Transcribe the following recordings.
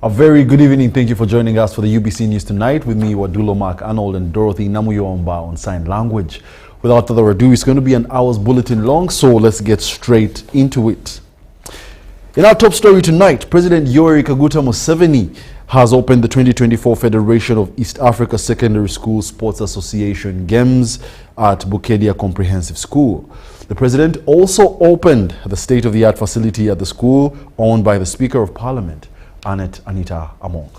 A very good evening. Thank you for joining us for the UBC News Tonight with me, Wadulo, Mark, Arnold, and Dorothy Namuyomba on sign language. Without further ado, it's going to be an hour's bulletin long, so let's get straight into it. In our top story tonight, President Yoweri Kaguta Museveni has opened the 2024 Federation of East Africa Secondary School Sports Association Games at Bukedia Comprehensive School. The president also opened the state-of-the-art facility at the school owned by the Speaker of Parliament, Anita Among.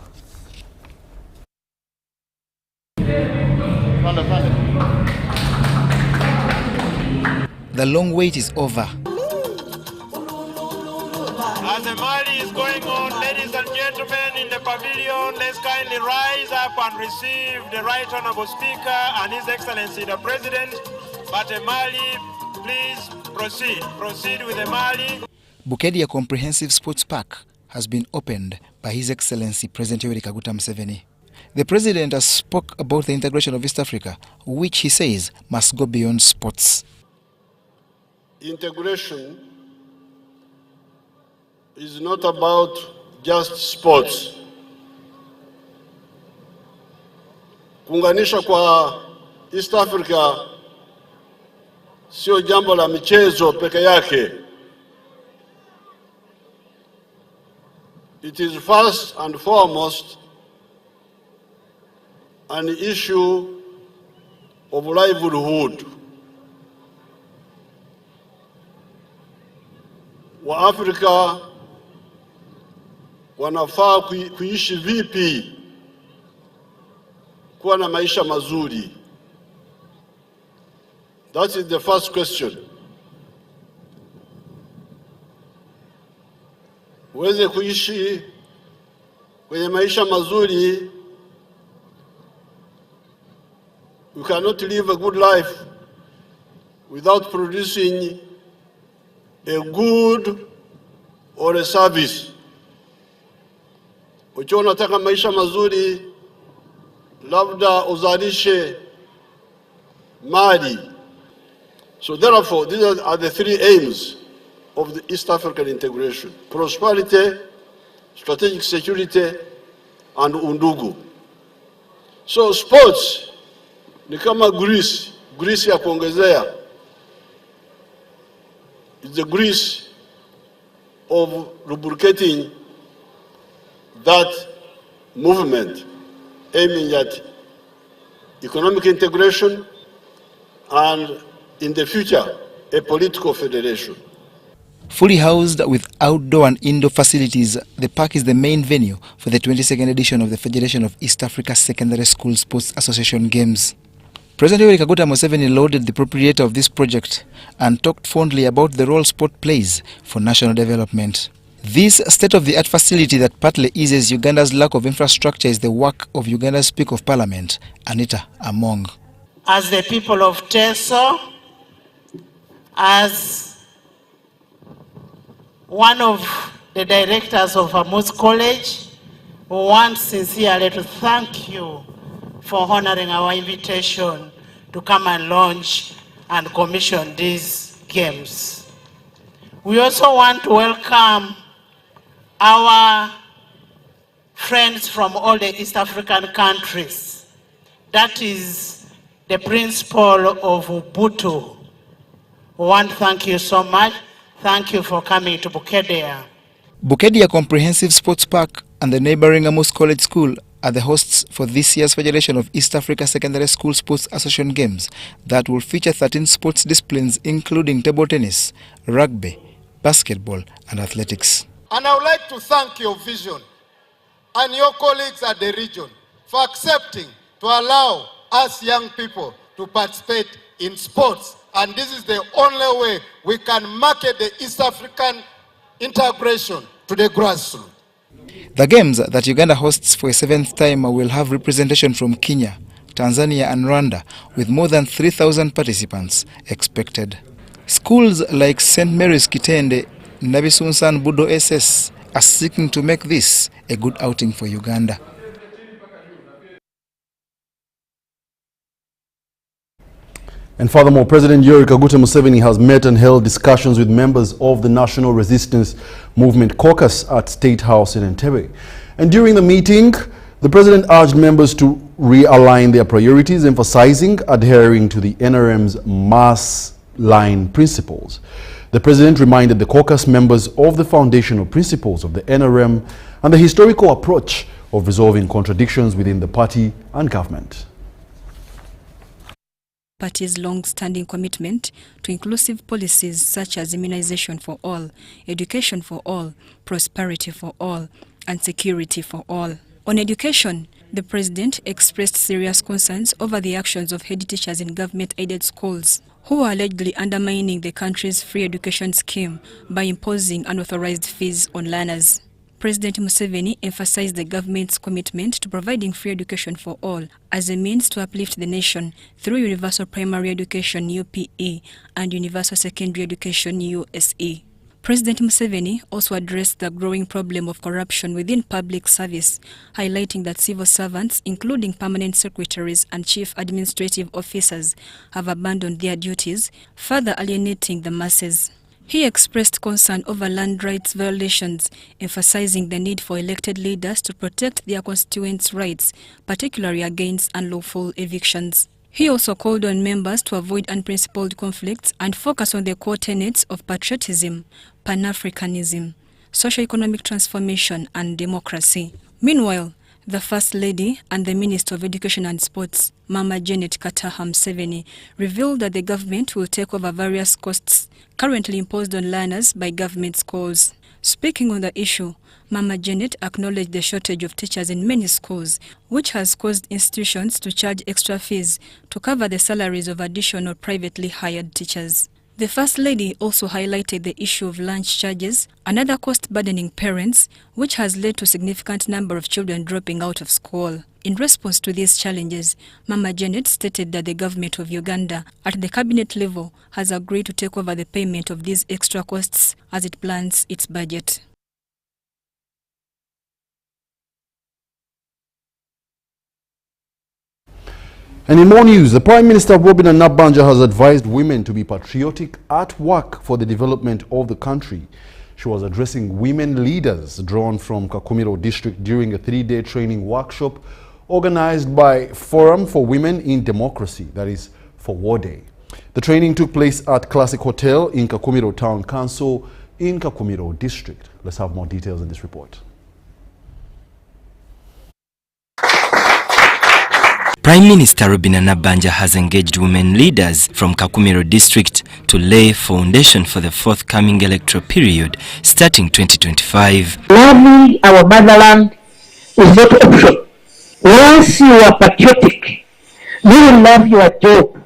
The long wait is over. As the Mali is going on, ladies and gentlemen in the pavilion, let's kindly rise up and receive the Right Honorable Speaker and His Excellency the President. But Mali, please proceed. Proceed with the Mali. Bukedia Comprehensive Sports Park has been opened by His Excellency President Yoweri Kaguta Museveni. The President has spoke about the integration of East Africa, which he says must go beyond sports. Integration is not about just sports. Kuunganisha kwa East Africa sio jambo la michezo peke yake. It is first and foremost an issue of livelihood. Wa Afrika wanafaa kuishi vipi kuwa na maisha mazuri? That is the first question. Uweze kuishi kwenye maisha mazuri, you cannot live a good life without producing a good or a service. Ukiwa unataka maisha mazuri, labda uzalishe mali. So therefore, these are the three aims of the East African integration: prosperity, strategic security, and undugu. So sports ni kama grease ya kuongezea. It's the grease of lubricating that movement, aiming at economic integration and, in the future, a political federation. Fully housed with outdoor and indoor facilities, the park is the main venue for the 22nd edition of the Federation of East Africa Secondary School Sports Association Games. President Yoweri Kaguta Museveni lauded the proprietor of this project and talked fondly about the role sport plays for national development. This state-of-the-art facility that partly eases Uganda's lack of infrastructure is the work of Uganda's Speaker of Parliament, Anita Among. As the people of Teso, as one of the directors of Amos College, we want sincerely to thank you for honoring our invitation to come and launch and commission these games. We also want to welcome our friends from all the East African countries. That is the principle of Ubuntu. We want to thank you so much. Thank you for coming to Bukedia. Bukedia Comprehensive Sports Park and the neighboring Amos College School are the hosts for this year's Federation of East Africa Secondary School Sports Association Games that will feature 13 sports disciplines including table tennis, rugby, basketball and athletics. And I would like to thank your vision and your colleagues at the region for accepting to allow us young people to participate in sports. And this is the only way we can market the East African integration to the grassroots. The games that Uganda hosts for a 7th time will have representation from Kenya, Tanzania and Rwanda, with more than 3,000 participants expected. Schools like St. Mary's Kitende, Nabisunsan Budo SS are seeking to make this a good outing for Uganda. And furthermore, President Yoweri Kaguta Museveni has met and held discussions with members of the National Resistance Movement Caucus at State House in Entebbe. And during the meeting, the President urged members to realign their priorities, emphasizing adhering to the NRM's mass line principles. The President reminded the caucus members of the foundational principles of the NRM and the historical approach of resolving contradictions within the party and government. Party's long-standing commitment to inclusive policies such as immunization for all, education for all, prosperity for all, and security for all. On education, the President expressed serious concerns over the actions of head teachers in government-aided schools, who are allegedly undermining the country's free education scheme by imposing unauthorized fees on learners. President Museveni emphasized the government's commitment to providing free education for all as a means to uplift the nation through universal primary education UPE and universal secondary education USE. President Museveni also addressed the growing problem of corruption within public service, highlighting that civil servants, including permanent secretaries and chief administrative officers, have abandoned their duties, further alienating the masses. He expressed concern over land rights violations, emphasizing the need for elected leaders to protect their constituents' rights, particularly against unlawful evictions. He also called on members to avoid unprincipled conflicts and focus on the core tenets of patriotism, Pan-Africanism, socio-economic transformation and democracy. Meanwhile, the First Lady and the Minister of Education and Sports, Mama Janet Kataha Museveni, revealed that the government will take over various costs currently imposed on learners by government schools. Speaking on the issue, Mama Janet acknowledged the shortage of teachers in many schools, which has caused institutions to charge extra fees to cover the salaries of additional privately hired teachers. The First Lady also highlighted the issue of lunch charges, another cost burdening parents, which has led to a significant number of children dropping out of school. In response to these challenges, Mama Janet stated that the government of Uganda, at the cabinet level, has agreed to take over the payment of these extra costs as it plans its budget. And in more news, the Prime Minister Robin Nabanja has advised women to be patriotic at work for the development of the country. She was addressing women leaders drawn from Kakumiro district during a 3-day training workshop organized by Forum for Women in Democracy, that is, for War Day. The training took place at Classic Hotel in Kakumiro Town Council in Kakumiro district. Let's have more details in this report. Prime Minister Robin Nabanja has engaged women leaders from Kakumiro district to lay foundation for the forthcoming electoral period starting 2025. Loving our motherland is not optional. Once you are patriotic, you will love your job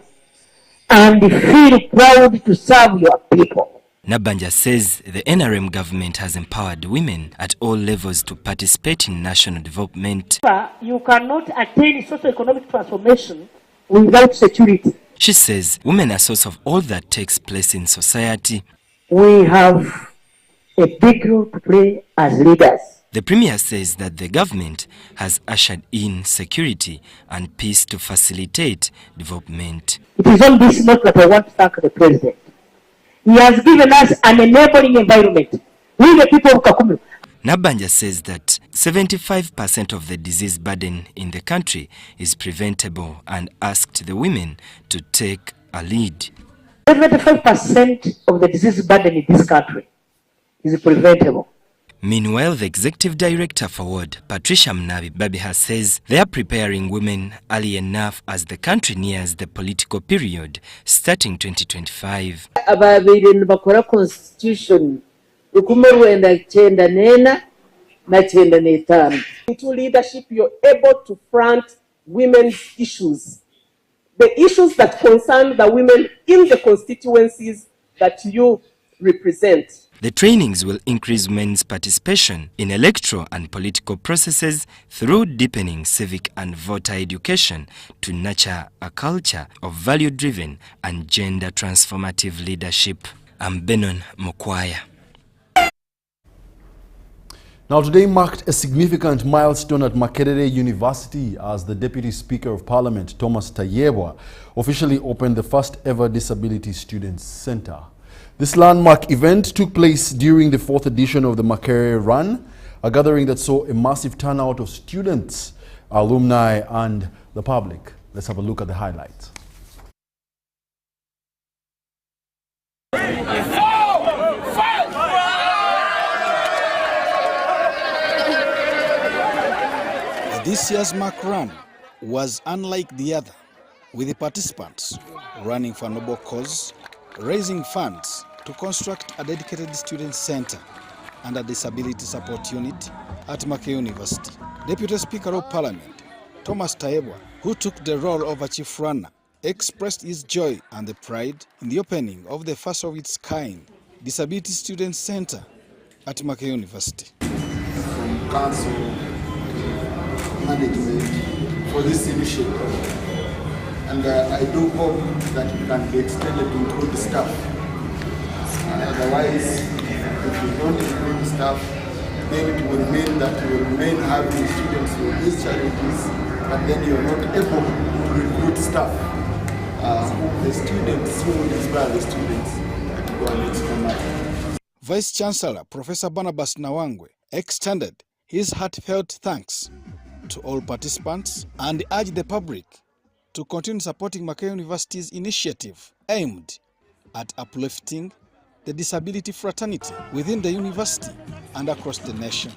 and feel proud to serve your people. Nabanja says the NRM government has empowered women at all levels to participate in national development. You cannot attain socio-economic transformation without security. She says women are source of all that takes place in society. We have a big role to play as leaders. The Premier says that the government has ushered in security and peace to facilitate development. It is on this note that I want to thank the President. He has given us an enabling environment. We the people of Kakumiro. Nabanja says that 75% of the disease burden in the country is preventable and asked the women to take a lead. 75% of the disease burden in this country is preventable. Meanwhile, the Executive Director for Ward, Patricia Babiha, says they are preparing women early enough as the country nears the political period starting 2025. Ababiri bakora constitution ukumerwenda chenda nena na chenda netano. Into leadership, you're able to front women's issues. The issues that concern the women in the constituencies that you represent. The trainings will increase women's participation in electoral and political processes through deepening civic and voter education to nurture a culture of value-driven and gender-transformative leadership. I'm Benon Mokwaya. Now, today marked a significant milestone at Makerere University as the Deputy Speaker of Parliament, Thomas Tayebwa, officially opened the first ever Disability Students Center. This landmark event took place during the 4th edition of the Makerere Run a gathering that saw a massive turnout of students, alumni, and the public. Let's have a look at the highlights. This year's Mark Run was unlike the other, with the participants running for a noble cause, raising funds to construct a dedicated student center and a disability support unit at Makerere University. Deputy Speaker of Parliament, Thomas Taebwa, who took the role of a chief runner, expressed his joy and the pride in the opening of the first of its kind Disability Student Center at Makerere University. From Council management for this initiative, and I do hope that it can be extended to include staff. Otherwise, if we don't include staff, then it will mean that we will remain having students with these challenges, but then you are not able to recruit staff. The students who will inspire the students to go and extra mile. Vice Chancellor Professor Barnabas Nawangwe extended his heartfelt thanks to all participants and urged the public to continue supporting Makerere University's initiative aimed at uplifting the disability fraternity within the university and across the nation.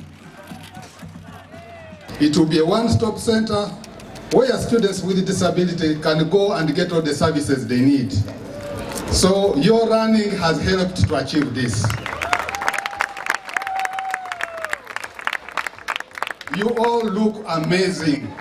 It will be a one-stop center where students with disability can go and get all the services they need. So your running has helped to achieve this. You all look amazing.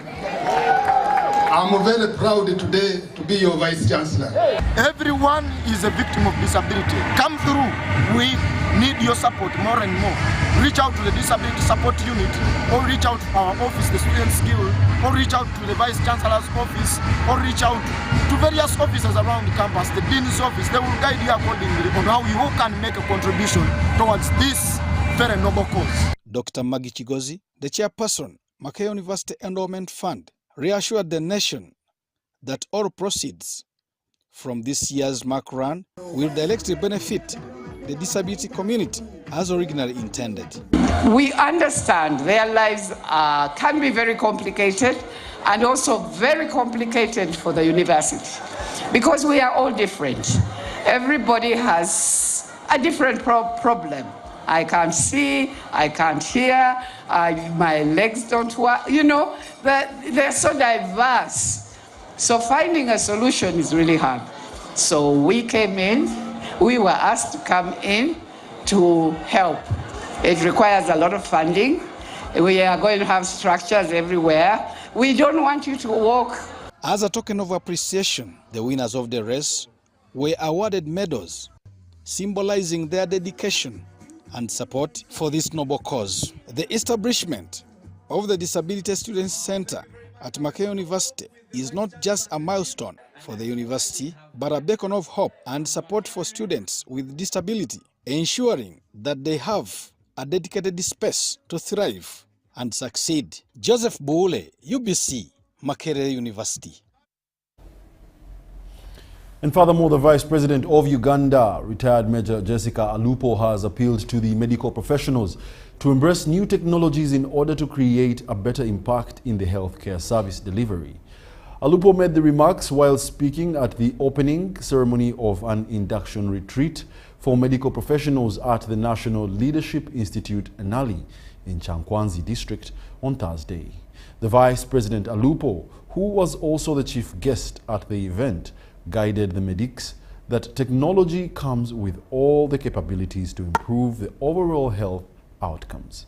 I'm very proud today to be your Vice Chancellor. Everyone is a victim of disability. Come through. We need your support more and more. Reach out to the Disability Support Unit, or reach out to our office, the Students Guild, or reach out to the Vice Chancellor's office, or reach out to various offices around the campus, the Dean's office. They will guide you accordingly on how you can make a contribution towards this very noble cause. Dr. Maggie Chigozi, the chairperson, Makerere University Endowment Fund, reassured the nation that all proceeds from this year's Mark Run will directly benefit the disability community as originally intended. We understand their lives can be very complicated, and also very complicated for the university, because we are all different. Everybody has a different problem. I can't see, I can't hear, my legs don't work, you know, they're so diverse. So finding a solution is really hard. So we came in, we were asked to come in to help. It requires a lot of funding. We are going to have structures everywhere. We don't want you to walk. As a token of appreciation, the winners of the race were awarded medals, symbolizing their dedication and support for this noble cause. The establishment of the Disability Students Center at Makerere University is not just a milestone for the university, but a beacon of hope and support for students with disability, ensuring that they have a dedicated space to thrive and succeed. Joseph Boule, UBC, Makerere University. And furthermore, the Vice President of Uganda, retired Major Jessica Alupo, has appealed to the medical professionals to embrace new technologies in order to create a better impact in the healthcare service delivery. Alupo made the remarks while speaking at the opening ceremony of an induction retreat for medical professionals at the National Leadership Institute, NALI, in Chankwanzi district on Thursday. The Vice President Alupo, who was also the chief guest at the event, guided the medics that technology comes with all the capabilities to improve the overall health outcomes.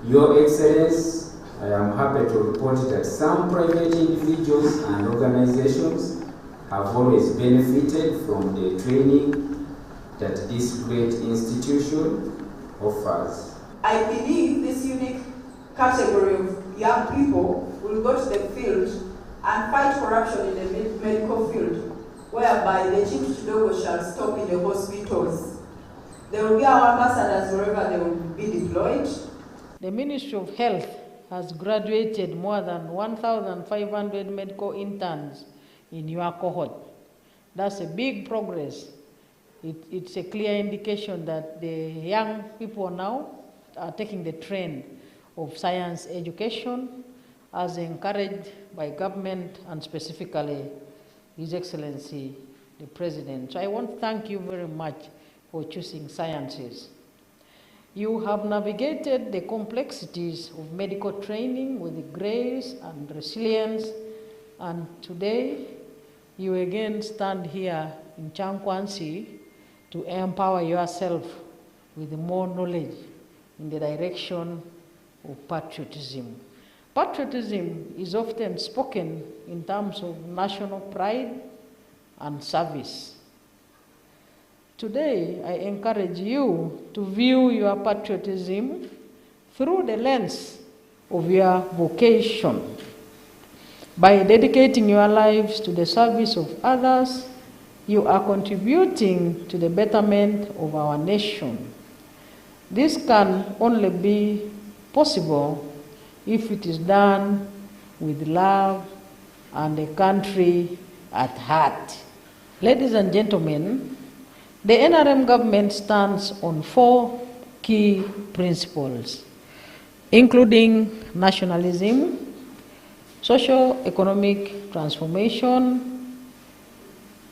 Your Excellency, I am happy to report that some private individuals and organizations have always benefited from the training that this great institution offers. I believe this unique category of young people will go to the field and fight corruption in the medical field, whereby the chief dogo shall stop in the hospitals There will be our ambassadors wherever they will be deployed. The Ministry of Health has graduated more than 1,500 medical interns in your cohort. That's a big progress. It's a clear indication that the young people now are taking the trend of science education as encouraged by government and specifically His Excellency the President. So I want to thank you very much for choosing sciences. You have navigated the complexities of medical training with grace and resilience, and today you again stand here in Chankwansi to empower yourself with more knowledge in the direction of patriotism. Patriotism is often spoken in terms of national pride and service. Today, I encourage you to view your patriotism through the lens of your vocation. By dedicating your lives to the service of others, you are contributing to the betterment of our nation. This can only be possible if it is done with love and the country at heart. Ladies and gentlemen, the NRM government stands on 4 key principles, including nationalism, socio-economic transformation,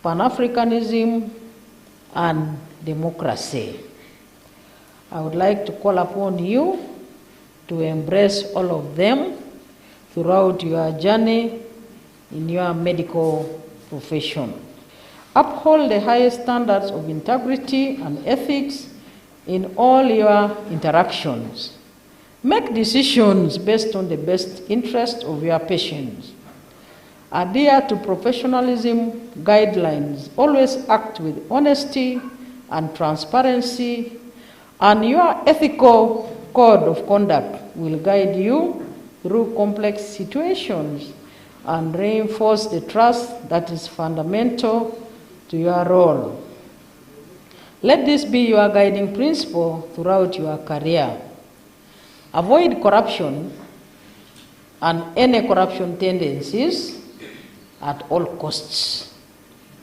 Pan-Africanism, and democracy. I would like to call upon you to embrace all of them throughout your journey in your medical profession. Uphold the highest standards of integrity and ethics in all your interactions. Make decisions based on the best interest of your patients. Adhere to professionalism guidelines. Always act with honesty and transparency, and your ethical code of conduct will guide you through complex situations and reinforce the trust that is fundamental to your role. Let this be your guiding principle throughout your career. Avoid corruption and any corruption tendencies at all costs.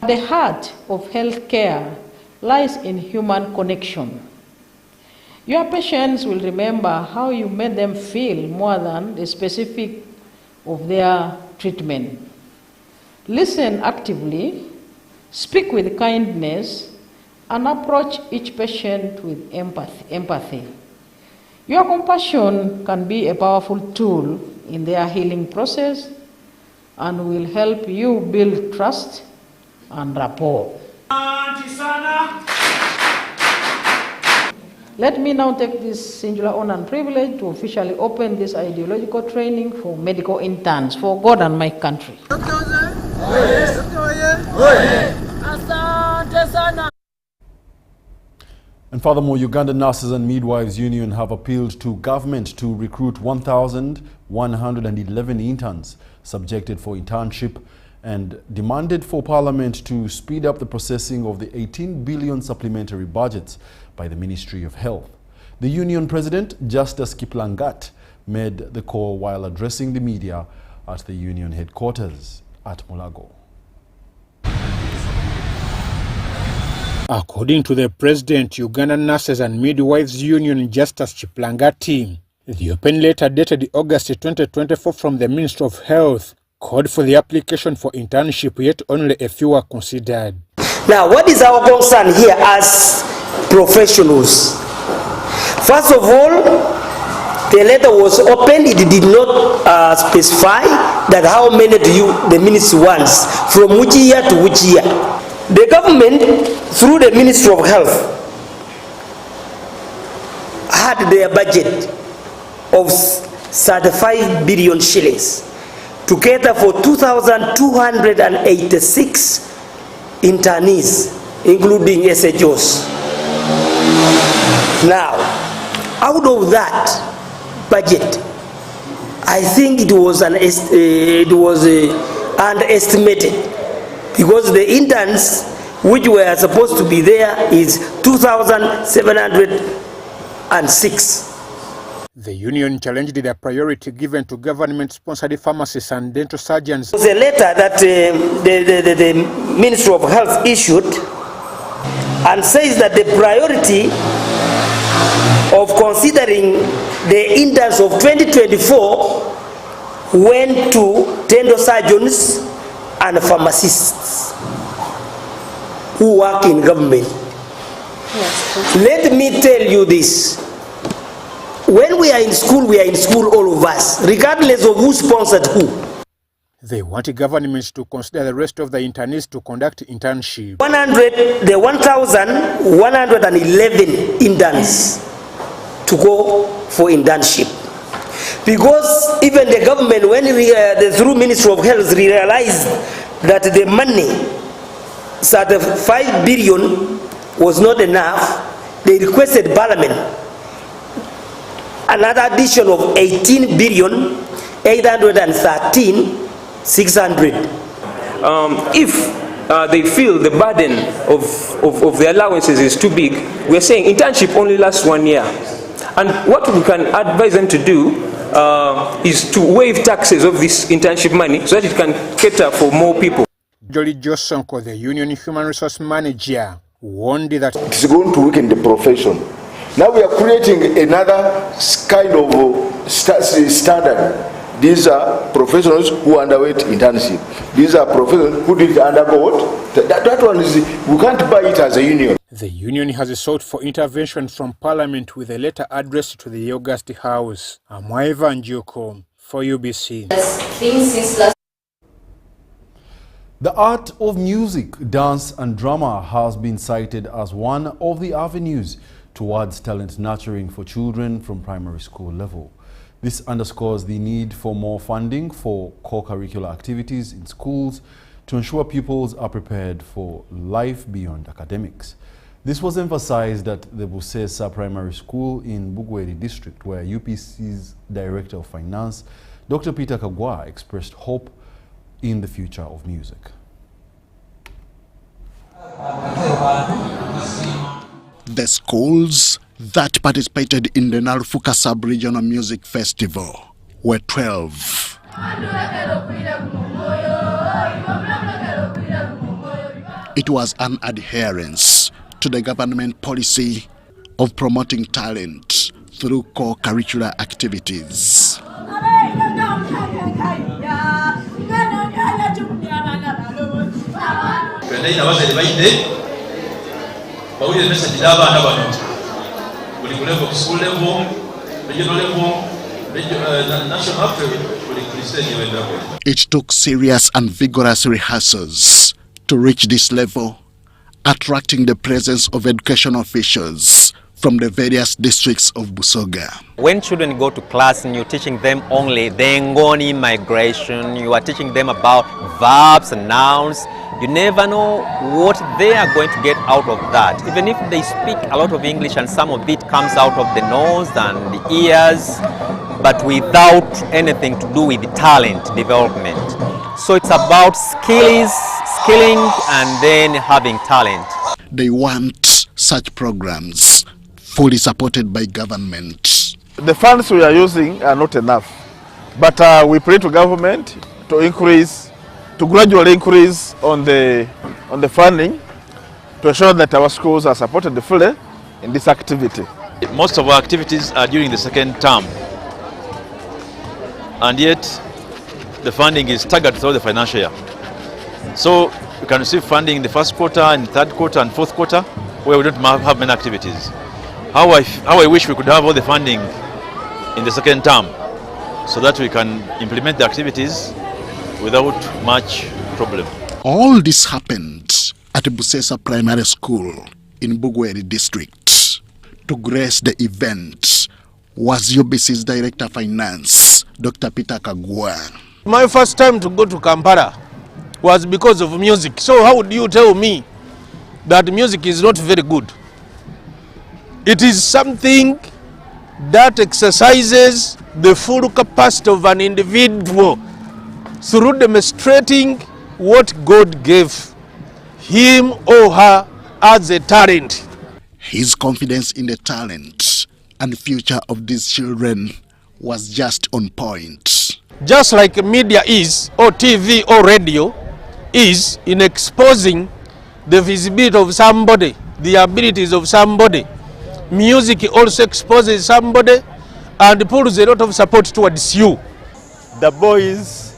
The heart of healthcare lies in human connection. Your patients will remember how you made them feel more than the specific of their treatment. Listen actively, speak with kindness, and approach each patient with empathy. Your compassion can be a powerful tool in their healing process and will help you build trust and rapport. Let me now take this singular honor and privilege to officially open this ideological training for medical interns for God and my country. And furthermore, Ugandan Nurses and Midwives Union have appealed to government to recruit 1,111 interns subjected for internship and demanded for Parliament to speed up the processing of the 18 billion supplementary budgets by the Ministry of Health. The union president, Justus Kiplangat, made the call while addressing the media at the union headquarters at Mulago. According to the president, Ugandan Nurses and Midwives Union Justus Kiplangati, the open letter dated August 2024 from the Ministry of Health called for the application for internship, yet only a few were considered. Now, what is our concern here as professionals? First of all, the letter was opened. It did not specify that how many the ministry wants, from which year to which year. The government, through the Ministry of Health, had their budget of 35 billion shillings to cater for 2,286 internees, including SHOs. Now, out of that budget, I think it was underestimated, because the interns which were supposed to be there, is 2,706. The union challenged the priority given to government-sponsored pharmacists and dental surgeons. There was a letter that the Ministry of Health issued and says that the priority of considering the interns of 2024 went to dental surgeons and pharmacists who work in government. Yes. Let me tell you this. When we are in school all of us, regardless of who sponsored who. They want governments to consider the rest of the internees to conduct internship. 1,111 interns to go for internship. Because even the government, when through Ministry of Health, realized that the money, so the 5 billion was not enough, they requested Parliament another addition of 18 billion 813 600. If they feel the burden of the allowances is too big, we are saying internship only lasts 1 year. And what we can advise them to do is to waive taxes of this internship money so that it can cater for more people. Jolly Josonko, the union human resource manager, warned that it's going to weaken the profession. Now we are creating another kind of standard. These are professionals who underwent internship. These are professionals who did undergo what? That one is, we can't buy it as a union. The union has sought for intervention from Parliament with a letter addressed to the August House. Amwaiva Njuko for UBC. The art of music, dance and drama has been cited as one of the avenues towards talent nurturing for children from primary school level. This underscores the need for more funding for co-curricular activities in schools to ensure pupils are prepared for life beyond academics. This was emphasized at the Busesa Primary School in Bugweri District, where UPC's Director of Finance, Dr. Peter Kagwa, expressed hope in the future of music. The schools that participated in the Narufuka Sub-Regional Music Festival were 12. It was an adherence to the government policy of promoting talent through co-curricular activities. It took serious and vigorous rehearsals to reach this level, attracting the presence of education officials from the various districts of Busoga. When children go to class and you're teaching them only the Ngoni migration, you are teaching them about verbs and nouns, you never know what they are going to get out of that. Even if they speak a lot of English and some of it comes out of the nose and the ears, but without anything to do with the talent development. So it's about skilling and then having talent. They want such programs fully supported by government. The funds we are using are not enough, but we pray to government to gradually increase on the funding to ensure that our schools are supported fully in this activity. Most of our activities are during the second term, and yet the funding is staggered throughout the financial year. So we can receive funding in the first quarter and third quarter and fourth quarter where we don't have many activities. How I wish we could have all the funding in the second term so that we can implement the activities without much problem. All this happened at Busesa Primary School in Bugweri District. To grace the event was UBC's Director of Finance, Dr. Peter Kagwa. My first time to go to Kampala was because of music. So how would you tell me that music is not very good? It is something that exercises the full capacity of an individual through demonstrating what God gave him or her as a talent. His confidence in the talent and future of these children was just on point. Just like media is, or TV or radio is, in exposing the visibility of somebody, the abilities of somebody, music also exposes somebody and pulls a lot of support towards you. The boys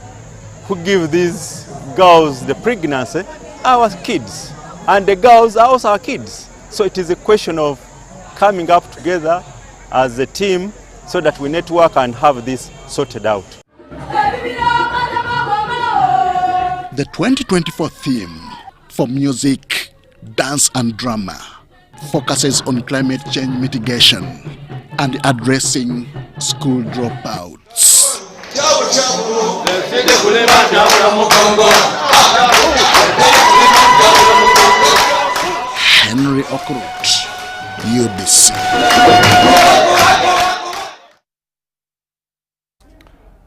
who give these girls the pregnancy are our kids, and the girls are also our kids. So it is a question of coming up together as a team so that we network and have this sorted out. The 2024 theme for music, dance and drama focuses on climate change mitigation and addressing school dropouts. Henry Okrut, UBC.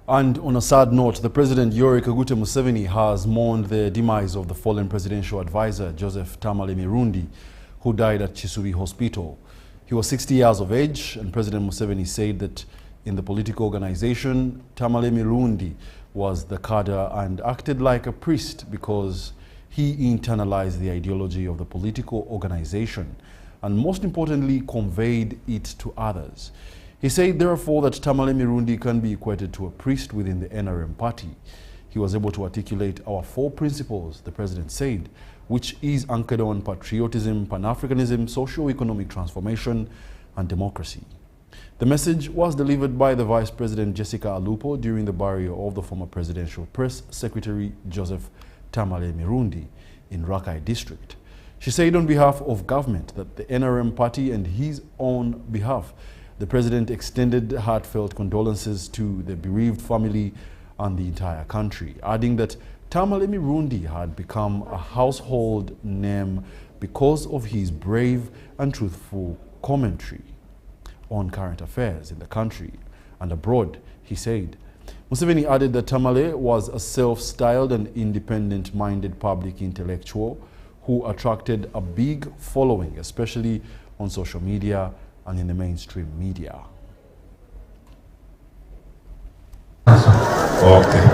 And on a sad note, the President Yoweri Kaguta Museveni has mourned the demise of the fallen presidential advisor Joseph Tamale Mirundi, who died at Chisubi Hospital. He was 60 years of age, and President Museveni said that in the political organization, Tamale Mirundi was the cadre and acted like a priest because he internalized the ideology of the political organization and most importantly conveyed it to others. He said therefore that Tamale Mirundi can be equated to a priest within the NRM party. He was able to articulate our 4 principles, the president said, which is anchored on patriotism, Pan-Africanism, socio-economic transformation and democracy. The message was delivered by the Vice President Jessica Alupo during the burial of the former Presidential Press Secretary Joseph Tamale Mirundi in Rakai District. She said on behalf of government that the NRM party and his own behalf, the President extended heartfelt condolences to the bereaved family and the entire country, adding that Tamale Mirundi had become a household name because of his brave and truthful commentary on current affairs in the country and abroad, he said. Museveni added that Tamale was a self-styled and independent-minded public intellectual who attracted a big following, especially on social media and in the mainstream media. Okay.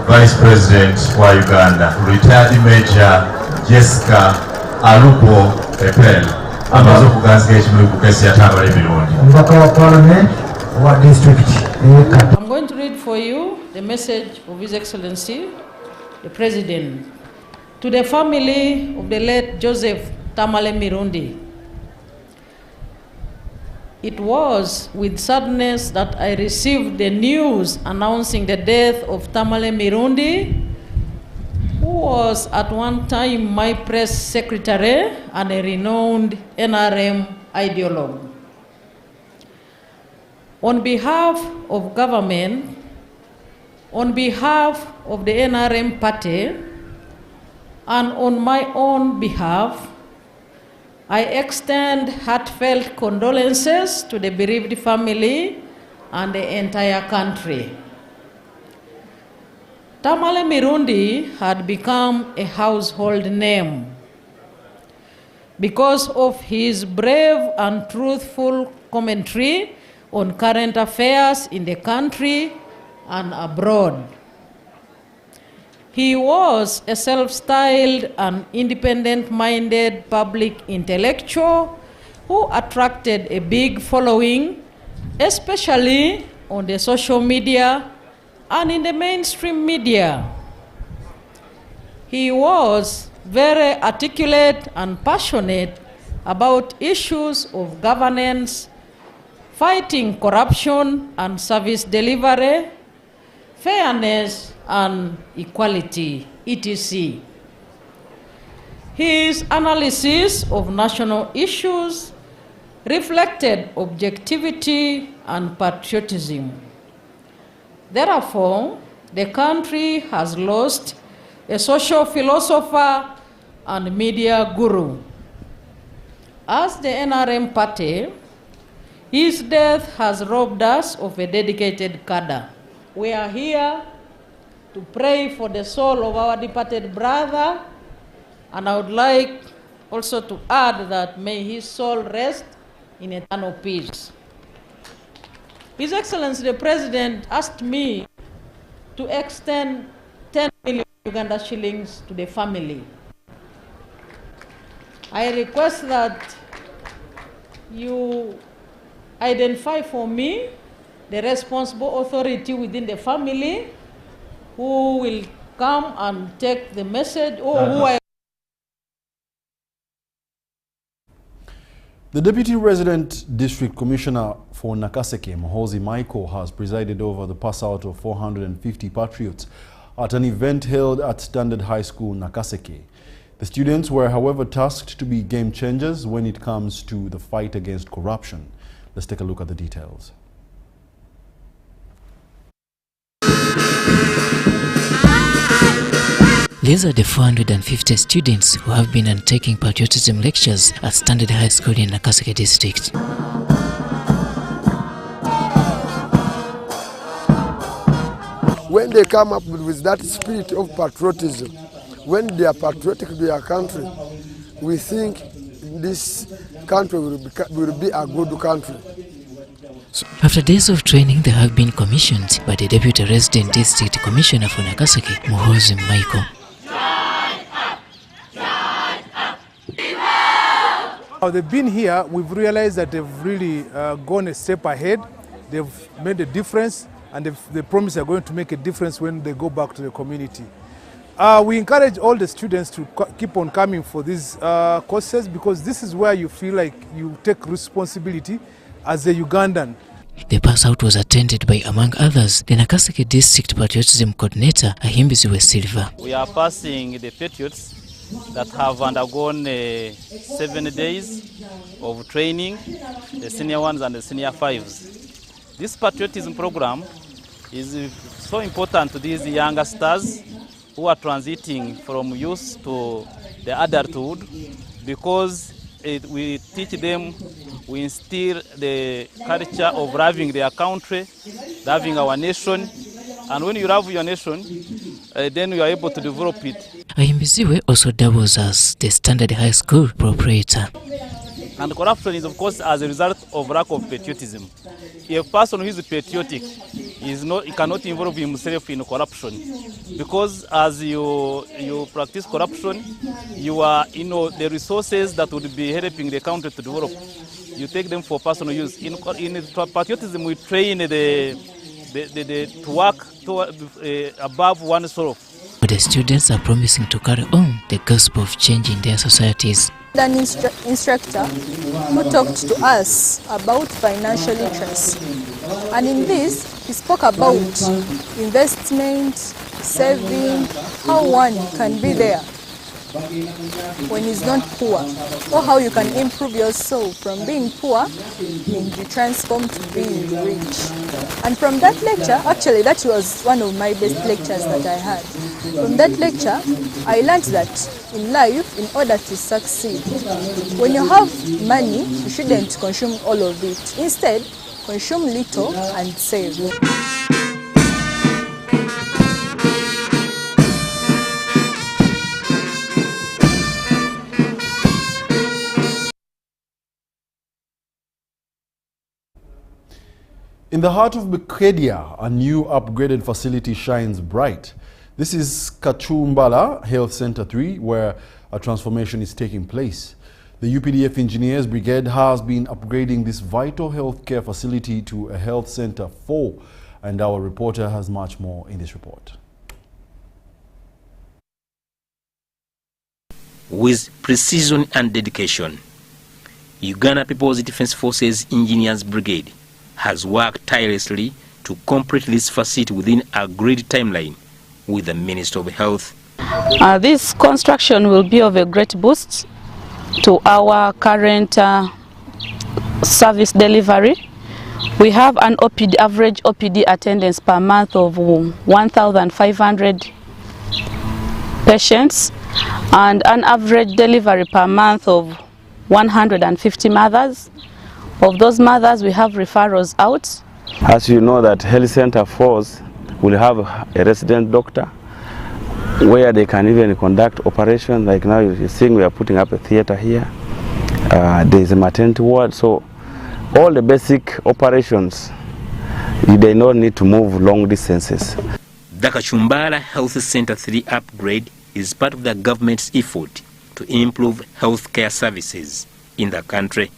Vice President wa Uganda, retired Major Jessica Alupo Epel. I'm going to read for you the message of His Excellency, the President. To the family of the late Joseph Tamale Mirundi, it was with sadness that I received the news announcing the death of Tamale Mirundi, who was at one time my press secretary and a renowned NRM ideologue. On behalf of government, on behalf of the NRM party, and on my own behalf, I extend heartfelt condolences to the bereaved family and the entire country. Tamale Mirundi had become a household name because of his brave and truthful commentary on current affairs in the country and abroad. He was a self-styled and independent-minded public intellectual who attracted a big following, especially on the social media and in the mainstream media. He was very articulate and passionate about issues of governance, fighting corruption and service delivery, fairness and equality, etc. His analysis of national issues reflected objectivity and patriotism. Therefore, the country has lost a social philosopher and media guru. As the NRM party, his death has robbed us of a dedicated cadre. We are here to pray for the soul of our departed brother, and I would like also to add that may his soul rest in eternal peace. His Excellency the President asked me to extend 10 million Uganda shillings to the family. I request that you identify for me the responsible authority within the family who will come and take the message, or who I... The Deputy Resident District Commissioner for Nakaseke, Muhoozi Michael, has presided over the pass-out of 450 Patriots at an event held at Standard High School, Nakaseke. The students were, however, tasked to be game changers when it comes to the fight against corruption. Let's take a look at the details. These are the 450 students who have been undertaking patriotism lectures at Standard High School in Nakaseke district. When they come up with that spirit of patriotism, when they are patriotic to their country, we think this country will be a good country. After days of training, they have been commissioned by the Deputy Resident District Commissioner for Nakaseke, Muhoozi Michael. They've been here, we've realized that they've really gone a step ahead. They've made a difference, and they promise they're going to make a difference when they go back to the community. We encourage all the students to keep on coming for these courses, because this is where you feel like you take responsibility as a Ugandan. The pass-out was attended by, among others, the Nakaseke District Patriotism Coordinator, Ahimbiziwe Silva. We are passing the Patriots that have undergone 7 days of training, the senior ones and the senior fives. This patriotism program is so important to these younger stars who are transiting from youth to the adulthood, because we teach them, we instill the culture of loving their country, loving our nation, and when you love your nation, then you are able to develop it. Ahimbiziwe also doubles as the Standard High School proprietor. And corruption is, of course, as a result of lack of patriotism. If a person who is patriotic he cannot involve himself in corruption, because as you practice corruption, you are, the resources that would be helping the country to develop, you take them for personal use. In patriotism, we train to work above oneself. The students are promising to carry on the gospel of change in their societies. An instructor who talked to us about financial literacy, and in this he spoke about investment, saving, how one can be there when he's not poor, or how you can improve yourself from being poor and be transformed to being rich. And from that lecture, actually that was one of my best lectures that I had. From that lecture, I learned that in life, in order to succeed, when you have money, you shouldn't consume all of it. Instead, consume little and save. In the heart of Bukedia, a new upgraded facility shines bright. This is Kachumbala Health Center 3, where a transformation is taking place. The UPDF Engineers Brigade has been upgrading this vital healthcare facility to a Health Center 4, and our reporter has much more in this report. With precision and dedication, Uganda People's Defense Forces Engineers Brigade has worked tirelessly to complete this facility within a agreed timeline with the Minister of Health. This construction will be of a great boost to our current service delivery. We have an average OPD attendance per month of 1,500 patients and an average delivery per month of 150 mothers. Of those mothers, we have referrals out. As you know that Health Center 4s will have a resident doctor where they can even conduct operations. Like now you're seeing we are putting up a theater here. There is a maternity ward. So all the basic operations, they don't need to move long distances. The Kachumbala Health Center 3 upgrade is part of the government's effort to improve healthcare services in the country.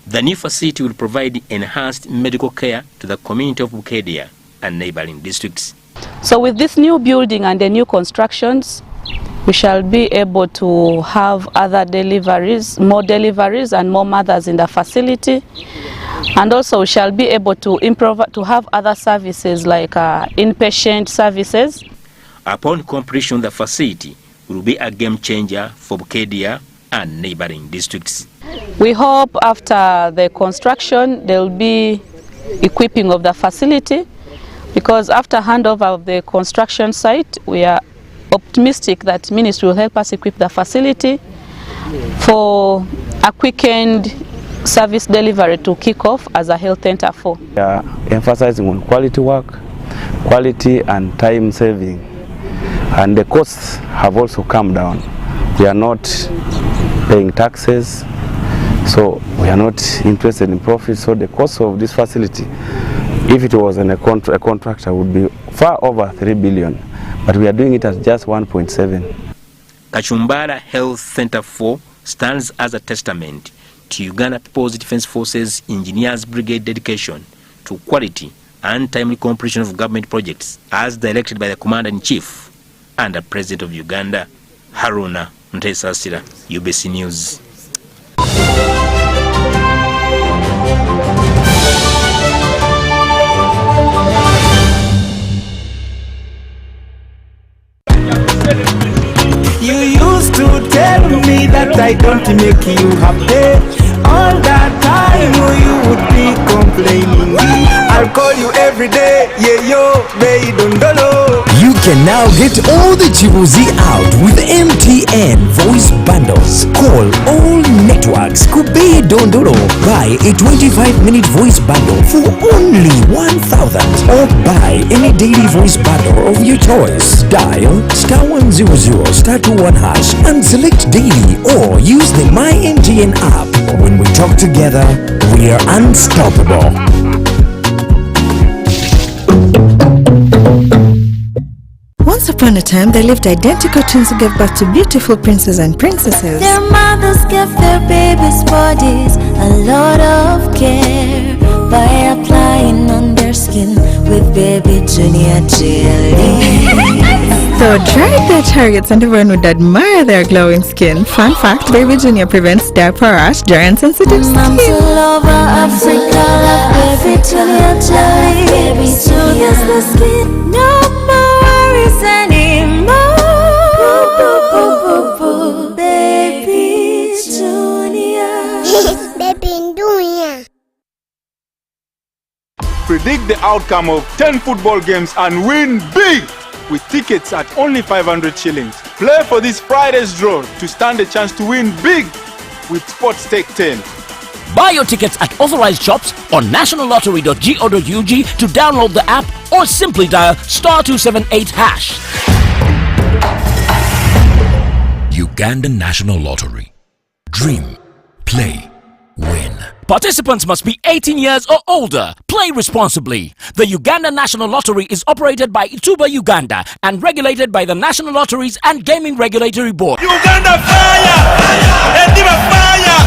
The new facility will provide enhanced medical care to the community of Bukedia and neighboring districts. So with this new building and the new constructions, we shall be able to have other deliveries, more deliveries and more mothers in the facility. And also we shall be able to improve, to have other services like inpatient services. Upon completion, the facility will be a game changer for Bukedia and neighboring districts. We hope after the construction there will be equipping of the facility, because after handover of the construction site, we are optimistic that Ministry will help us equip the facility for a quickened service delivery to kick off as a health center 4. We are emphasizing on quality work, quality and time saving, and the costs have also come down. We are not paying taxes, so we are not interested in profit. So the cost of this facility, if it was a contractor, would be far over 3 billion, but we are doing it at just 1.7. Kachumbala Health Center 4 stands as a testament to Uganda People's Defense Forces Engineers Brigade dedication to quality and timely completion of government projects as directed by the Commander-in-Chief and the President of Uganda, Haruna Ntesasira, UBC News. You used to tell me that I don't make you happy. All that time you would be complaining. I'll call you every day, yeah yo, baby dondolo. You can now get all the Chibuzi out with MTN voice bundles. Call all networks, Kube Dondolo. Buy a 25-minute voice bundle for only 1,000, or buy any daily voice bundle of your choice. Dial *100 *21# and select daily, or use the My MTN app. When we talk together, we are unstoppable. Once upon a time, there lived identical twins who gave birth to beautiful princes and princesses. Their mothers gave their babies' bodies a lot of care by applying on their skin with baby Junior jelly. So dried their targets and everyone would admire their glowing skin. Fun fact, baby Junior prevents diaper rash, dry and sensitive skin. Moms all over Africa love baby Junior jelly. Baby Junior the skin, no more worries anymore. Baby Junior. Baby Junior. Predict the outcome of 10 football games and win big with tickets at only 500 shillings. Play for this Friday's draw to stand a chance to win big with Sports Stake 10. Buy your tickets at authorized shops on nationallottery.go.ug to download the app, or simply dial *278#. Ugandan National Lottery. Dream, play, win. Participants must be 18 years or older. Play responsibly. The Uganda National Lottery is operated by Ituba Uganda and regulated by the National Lotteries and Gaming Regulatory Board. Uganda fire! Endiva fire!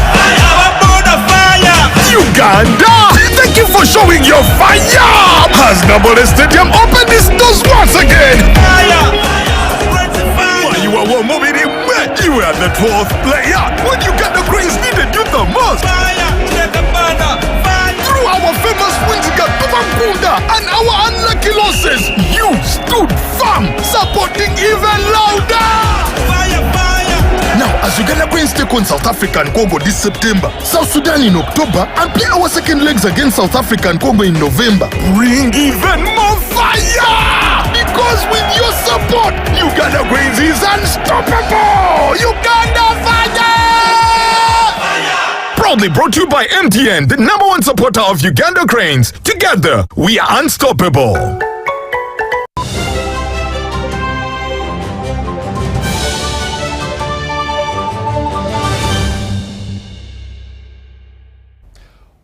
Waboda fire! Uganda! Thank you for showing your fire! Has Nabole Stadium opened its doors once again? Fire! You are one moving in wet. You were the 12th player when Uganda Cranes needed you the most. Fire! Through our famous wins against Tubakunda and our unlucky losses, you stood firm, supporting even louder. Fire, fire. Now, as Uganda Cranes take on South Africa and Congo this September, South Sudan in October, and play our second legs against South Africa and Congo in November, bring even more fire! Because with your support, Uganda Cranes is unstoppable! Uganda fire! Proudly brought to you by MTN, the #1 supporter of Uganda Cranes. Together, we are unstoppable.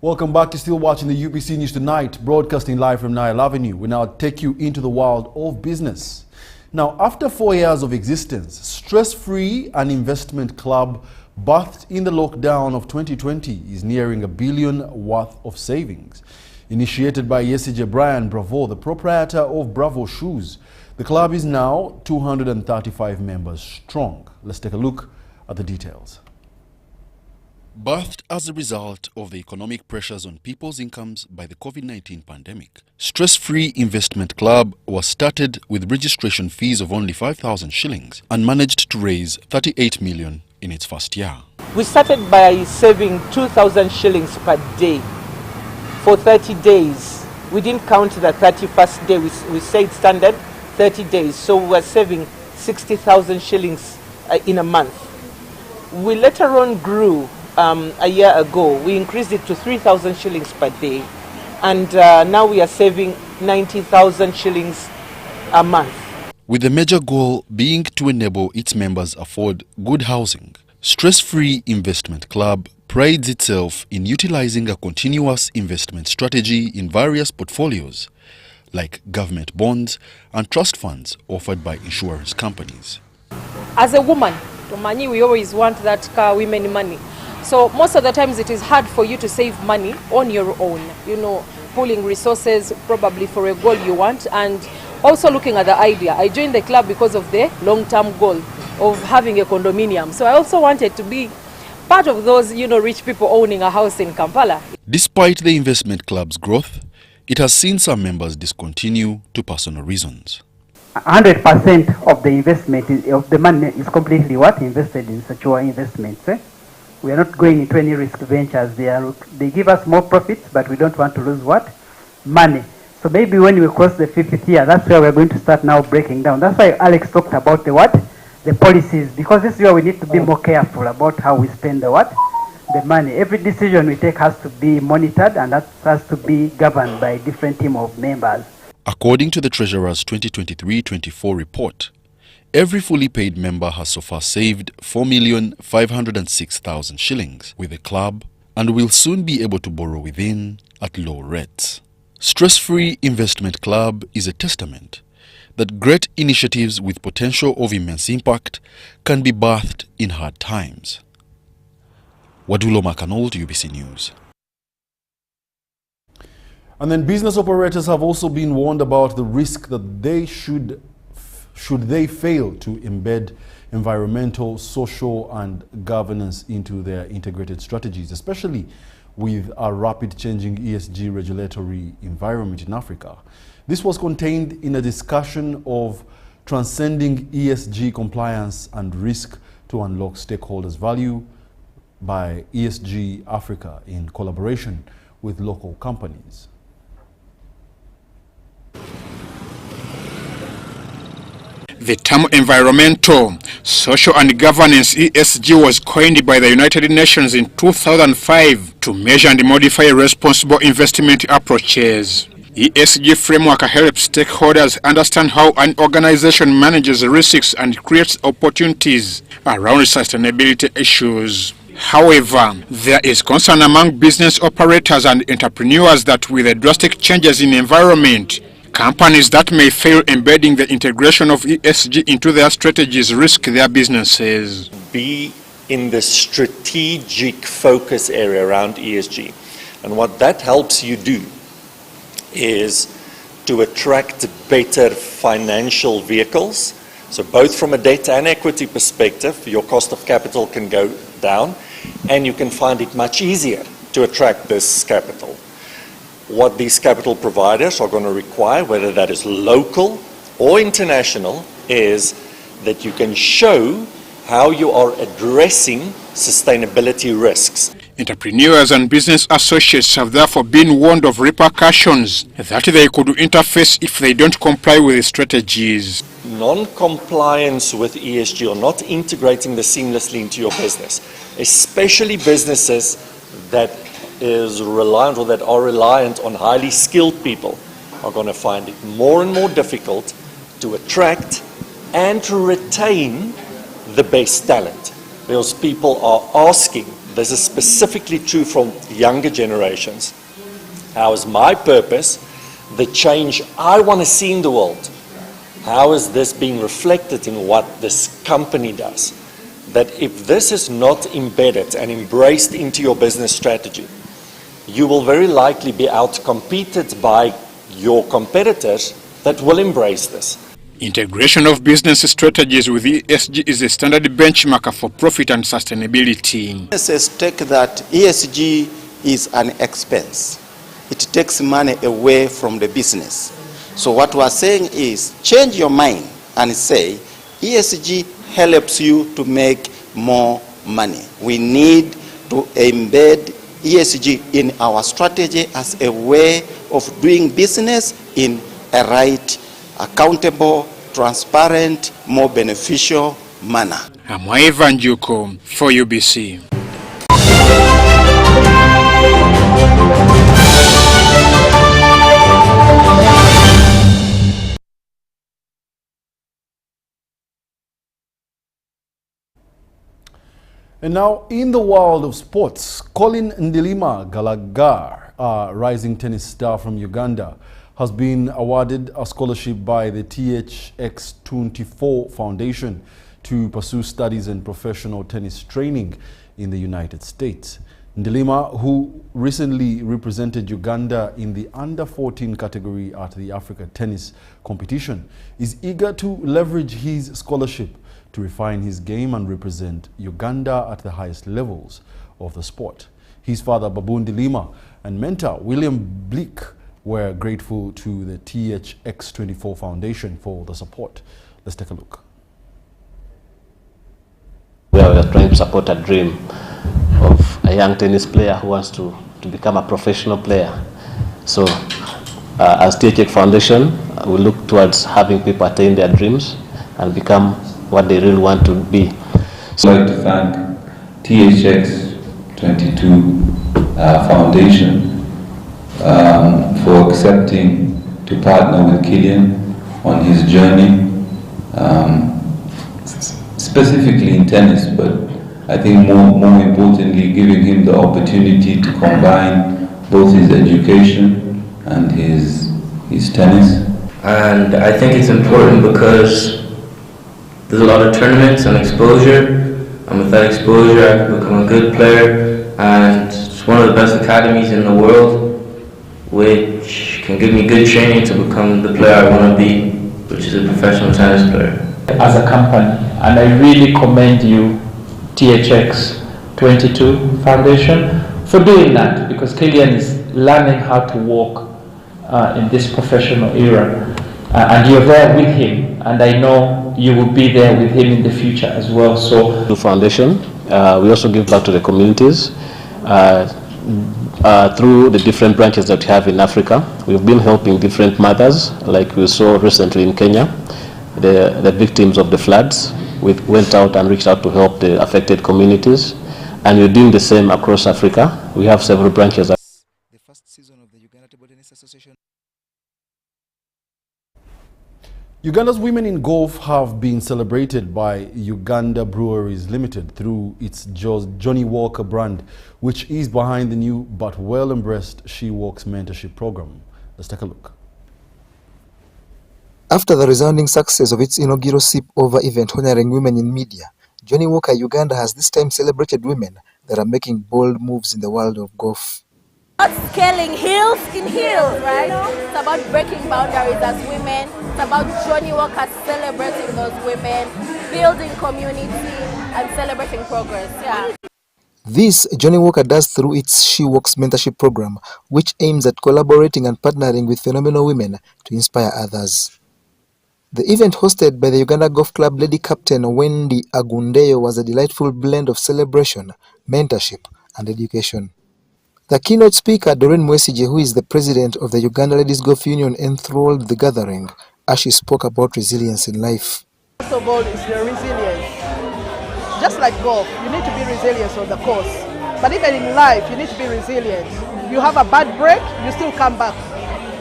Welcome back. You're still watching the UBC News Tonight, broadcasting live from Nile Avenue. We now take you into the world of business. Now, after 4 years of existence, Stress-Free, an investment club birthed in the lockdown of 2020, is nearing $1 billion worth of savings. Initiated by Yesige Brian Bravo, the proprietor of Bravo Shoes, the club is now 235 members strong. Let's take a look at the details. Birthed as a result of the economic pressures on people's incomes by the COVID-19 pandemic, Stress-Free Investment Club was started with registration fees of only 5,000 shillings and managed to raise 38 million in its first year. We started by saving 2,000 shillings per day for 30 days. We didn't count the 31st day. We said standard 30 days. So we were saving 60,000 shillings in a month. We later on grew. A year ago, we increased it to 3,000 shillings per day, and now we are saving 90,000 shillings a month. With the major goal being to enable its members afford good housing, Stress-Free Investment Club prides itself in utilizing a continuous investment strategy in various portfolios, like government bonds and trust funds offered by insurance companies. As a woman, we always want that women money. So most of the times it is hard for you to save money on your own, pulling resources probably for a goal you want, and also looking at the idea. I joined the club because of the long-term goal of having a condominium. So I also wanted to be part of those, rich people owning a house in Kampala. Despite the investment club's growth, it has seen some members discontinue to personal reasons. 100% of the investment of the money is completely invested in secure investments. We are not going into any risk ventures. They give us more profits, but we don't want to lose money. So maybe when we cross the 50th year, that's where we're going to start now breaking down. That's why Alex talked about the policies, because this is where we need to be more careful about how we spend the money. Every decision we take has to be monitored, and that has to be governed by a different team of members. According to the Treasurer's 2023-24 report, every fully paid member has so far saved 4,506,000 shillings with the club and will soon be able to borrow within at low rates. Stress-Free Investment Club is a testament that great initiatives with potential of immense impact can be birthed in hard times. Wadulo, Arnold, UBC News. And then business operators have also been warned about the risk that they should they fail to embed environmental, social and governance into their integrated strategies, especially with a rapid changing ESG regulatory environment in Africa. This was contained in a discussion of transcending ESG compliance and risk to unlock stakeholders' value by ESG Africa in collaboration with local companies. The term environmental, social and governance ESG was coined by the United Nations in 2005 to measure and modify responsible investment approaches. ESG framework helps stakeholders understand how an organization manages risks and creates opportunities around sustainability issues. However, there is concern among business operators and entrepreneurs that with the drastic changes in environment, companies that may fail embedding the integration of ESG into their strategies risk their businesses. Be in the strategic focus area around ESG. And what that helps you do is to attract better financial vehicles. So both from a debt and equity perspective, your cost of capital can go down, and you can find it much easier to attract this capital. What these capital providers are going to require, whether that is local or international, is that you can show how you are addressing sustainability risks. Entrepreneurs and business associates have therefore been warned of repercussions that they could interface if they don't comply with the strategies. Non-compliance with ESG or not integrating this seamlessly into your business, especially businesses that is reliant or that are reliant on highly skilled people, are going to find it more and more difficult to attract and to retain the best talent, because people are asking this is specifically true from younger generations, how is my purpose, the change I want to see in the world, how is this being reflected in what this company does? That if this is not embedded and embraced into your business strategy, you will very likely be outcompeted by your competitors that will embrace this. Integration of business strategies with ESG is a standard benchmark for profit and sustainability. Businesses take that ESG is an expense. It takes money away from the business. So what we are saying is change your mind and say ESG helps you to make more money. We need to embed ESG in our strategy as a way of doing business in a right, accountable, transparent, more beneficial manner. I'm Ivan Juko for UBC. And now, in the world of sports, Colin Ndilima Galagar, a rising tennis star from Uganda, has been awarded a scholarship by the THX24 Foundation to pursue studies and professional tennis training in the United States. Ndilima, who recently represented Uganda in the under-14 category at the Africa Tennis Competition, is eager to leverage his scholarship to refine his game and represent Uganda at the highest levels of the sport. His father, Babu Ndilima, and mentor, William Bleak, were grateful to the THX24 Foundation for the support. Let's take a look. We are trying to support a dream of a young tennis player who wants to become a professional player. So as THX Foundation, we look towards having people attain their dreams and become what they really want to be. So I'd like to thank THX22 Foundation for accepting to partner with Killian on his journey, specifically in tennis, but I think more importantly, giving him the opportunity to combine both his education and his tennis. And I think it's important because there's a lot of tournaments and exposure, and with that exposure I can become a good player, and it's one of the best academies in the world, which can give me good training to become the player I want to be, which is a professional tennis player. As a company, and I really commend you, THX22 Foundation, for doing that, because Killian is learning how to walk in this professional era, and you're there with him, and I know you will be there with him in the future as well. So, the foundation, we also give back to the communities through the different branches that we have in Africa. We've been helping different mothers, like we saw recently in Kenya, the victims of the floods. We went out and reached out to help the affected communities, and we're doing the same across Africa. We have several branches. The first season of the Uganda Table Tennis Association. Uganda's women in golf have been celebrated by Uganda Breweries Limited through its Johnny Walker brand, which is behind the new but well-embraced She Walks mentorship program. Let's take a look. After the resounding success of its inaugural sip-over event honoring women in media, Johnny Walker Uganda has this time celebrated women that are making bold moves in the world of golf. Not scaling hills in hills, right? It's about breaking boundaries as women. It's about Johnny Walker celebrating those women, building community, and celebrating progress. Yeah. This Johnny Walker does through its She Walks mentorship program, which aims at collaborating and partnering with phenomenal women to inspire others. The event hosted by the Uganda Golf Club Lady Captain Wendy Agundeyo was a delightful blend of celebration, mentorship, and education. The keynote speaker, Doreen Mwesije, who is the president of the Uganda Ladies Golf Union, enthralled the gathering as she spoke about resilience in life. First of all, is the resilience. Just like golf, you need to be resilient on the course. But even in life, you need to be resilient. You have a bad break, you still come back.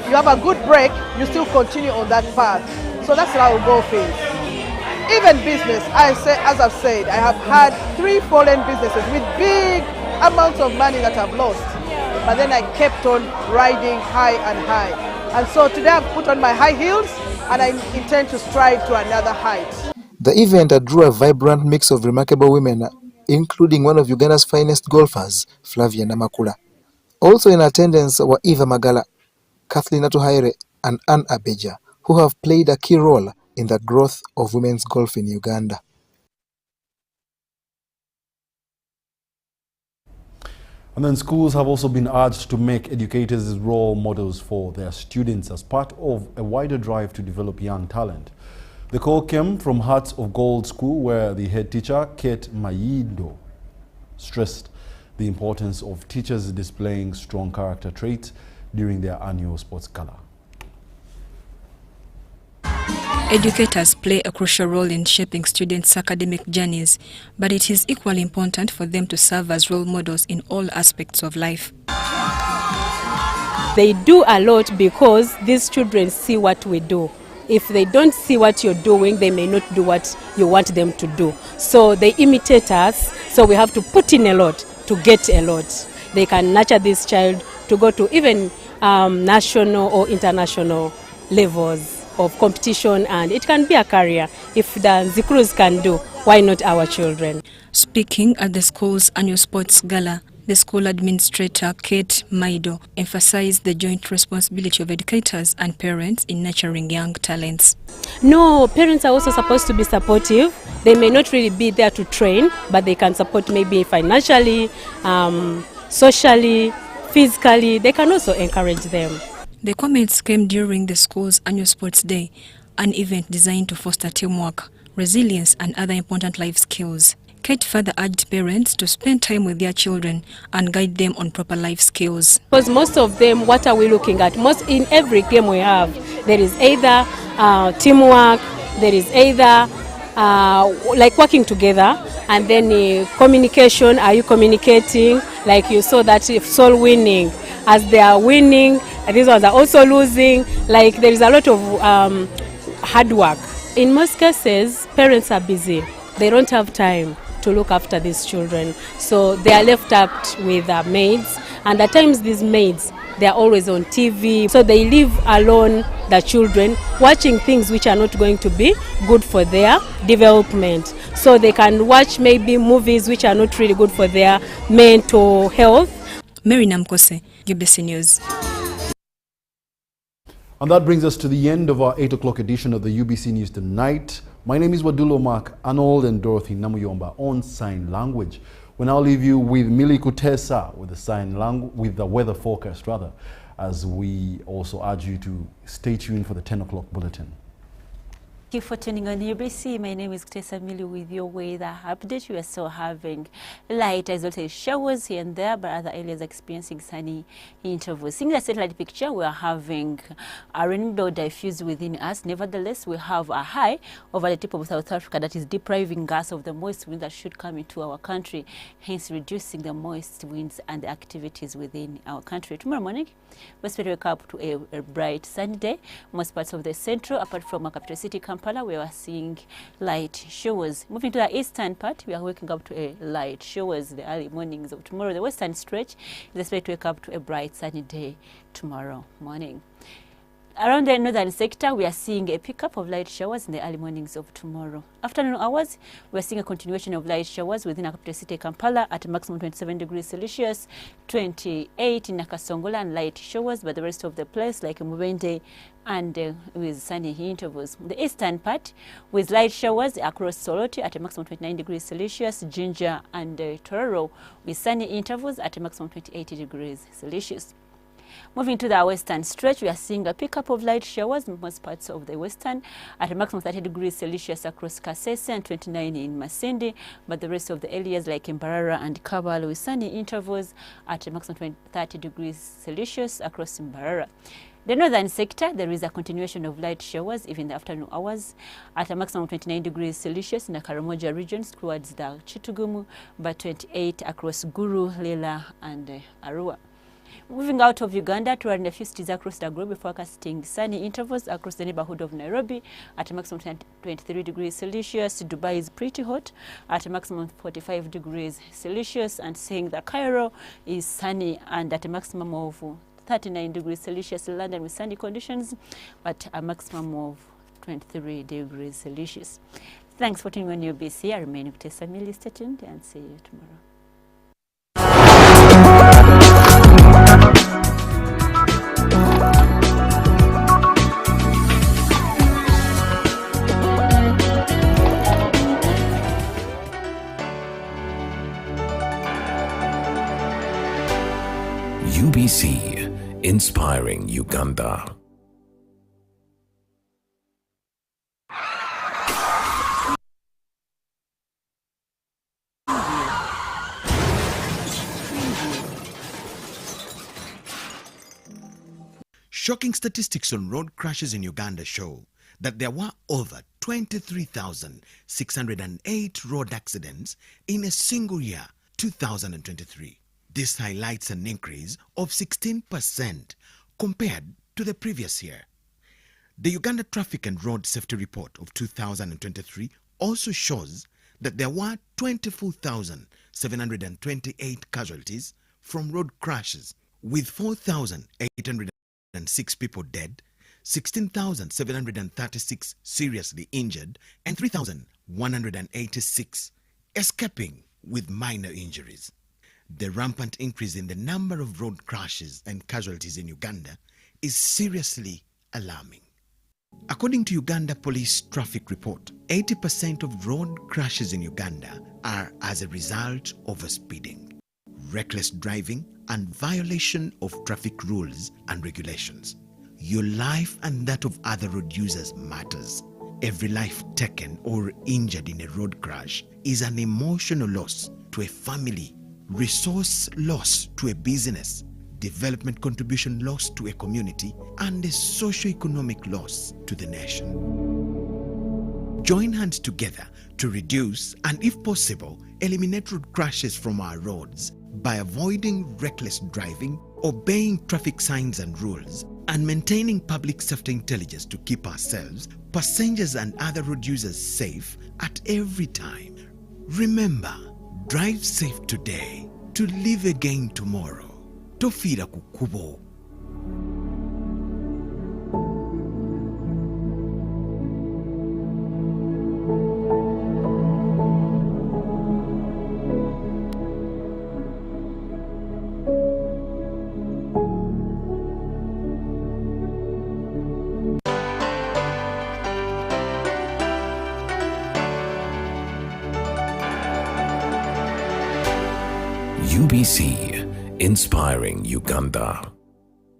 You have a good break, you still continue on that path. So that's how golf is. Even business, as I've said, I have had 3 fallen businesses with big amounts of money that I've lost. But then I kept on riding high and high. And so today I've put on my high heels and I intend to strive to another height. The event drew a vibrant mix of remarkable women, including one of Uganda's finest golfers, Flavia Namakula. Also in attendance were Eva Magala, Kathleen Atuhaire, and Anne Abeja, who have played a key role in the growth of women's golf in Uganda. And then schools have also been urged to make educators as role models for their students as part of a wider drive to develop young talent. The call came from Hearts of Gold School, where the head teacher, Kate Mayindo, stressed the importance of teachers displaying strong character traits during their annual sports gala. Educators play a crucial role in shaping students' academic journeys, but it is equally important for them to serve as role models in all aspects of life. They do a lot because these children see what we do. If they don't see what you're doing, they may not do what you want them to do. So they imitate us, so we have to put in a lot to get a lot. They can nurture this child to go to even national or international levels of competition, and it can be a career. If the Zikrus can do, why not our children? Speaking at the school's annual sports gala, the school administrator, Kate Maido, emphasized the joint responsibility of educators and parents in nurturing young talents. No, parents are also supposed to be supportive. They may not really be there to train, but they can support maybe financially, socially, physically. They can also encourage them. The comments came during the school's annual sports day, an event designed to foster teamwork, resilience, and other important life skills. Kate further urged parents to spend time with their children and guide them on proper life skills. Because most of them, what are we looking at? Most in every game we have, there is either teamwork, there is either like working together, and then communication. Are you communicating? Like you saw that if soul winning, as they are winning, these ones are also losing. Like there is a lot of hard work. In most cases, parents are busy. They don't have time to look after these children. So they are left up with maids. And at times these maids, they are always on TV. So they leave alone the children, watching things which are not going to be good for their development. So they can watch maybe movies which are not really good for their mental health. Mary Namkose, UBC News. And that brings us to the end of our 8 o'clock edition of the UBC News Tonight. My name is Wadulo Mark, Arnold and Dorothy Namuyomba on sign language. We now leave you with Mili Kutesa with the sign language, with the weather forecast rather, as we also urge you to stay tuned for the 10 o'clock bulletin. Thank you for tuning on UBC. My name is Kutesa Mili with your weather update. We are still having light isolated showers here and there, but other areas experiencing sunny intervals. Seeing the satellite picture, we are having a rainbow diffused within us. Nevertheless, we have a high over the tip of South Africa that is depriving us of the moist wind that should come into our country, hence reducing the moist winds and the activities within our country. Tomorrow morning, we expect to wake up to a bright sunny day. Most parts of the central, apart from our capital city, Kampala, we are seeing light showers. Moving to the eastern part, we are waking up to a light showers the early mornings of tomorrow. The western stretch is expected to wake up to a bright sunny day tomorrow morning. Around the northern sector, we are seeing a pickup of light showers in the early mornings of tomorrow. Afternoon hours, we are seeing a continuation of light showers within our capital city, Kampala, at a maximum 27 degrees Celsius, 28 in Nakasongola, and light showers, but the rest of the place, like Mubende, and with sunny intervals. The eastern part, with light showers across Soroti at a maximum 29 degrees Celsius, Jinja and Tororo, with sunny intervals at a maximum 28 degrees Celsius. Moving to the western stretch, we are seeing a pickup of light showers in most parts of the western at a maximum 30 degrees Celsius across Kasese and 29 in Masindi, but the rest of the areas like Mbarara and Kabale with sunny intervals at a maximum 30 degrees Celsius across Mbarara. The northern sector, there is a continuation of light showers even in the afternoon hours at a maximum 29 degrees Celsius in the Karamoja regions towards the Chitugumu, but 28 across Guru, Lela and Arua. Moving out of Uganda to run a few cities across the globe, forecasting sunny intervals across the neighborhood of Nairobi at a maximum 23 degrees Celsius. Dubai is pretty hot at a maximum 45 degrees Celsius, and saying that Cairo is sunny and at a maximum of 39 degrees Celsius. London with sunny conditions at a maximum of 23 degrees Celsius. Thanks for tuning on UBC. I remain with Tessa Millie. Stay tuned and see you tomorrow. UBC, inspiring Uganda. Shocking statistics on road crashes in Uganda show that there were over 23,608 road accidents in a single year, 2023. This highlights an increase of 16% compared to the previous year. The Uganda Traffic and Road Safety Report of 2023 also shows that there were 24,728 casualties from road crashes, with 4,806 people dead, 16,736 seriously injured, and 3,186 escaping with minor injuries. The rampant increase in the number of road crashes and casualties in Uganda is seriously alarming. According to Uganda Police Traffic Report, 80% of road crashes in Uganda are as a result of speeding, reckless driving, and violation of traffic rules and regulations. Your life and that of other road users matters. Every life taken or injured in a road crash is an emotional loss to a family, resource loss to a business, development contribution loss to a community, and a socio-economic loss to the nation. Join hands together to reduce and, if possible, eliminate road crashes from our roads by avoiding reckless driving, obeying traffic signs and rules, and maintaining public safety intelligence to keep ourselves, passengers and other road users safe at every time. Remember, drive safe today to live again tomorrow. Tofira kukubo. UBC, inspiring Uganda.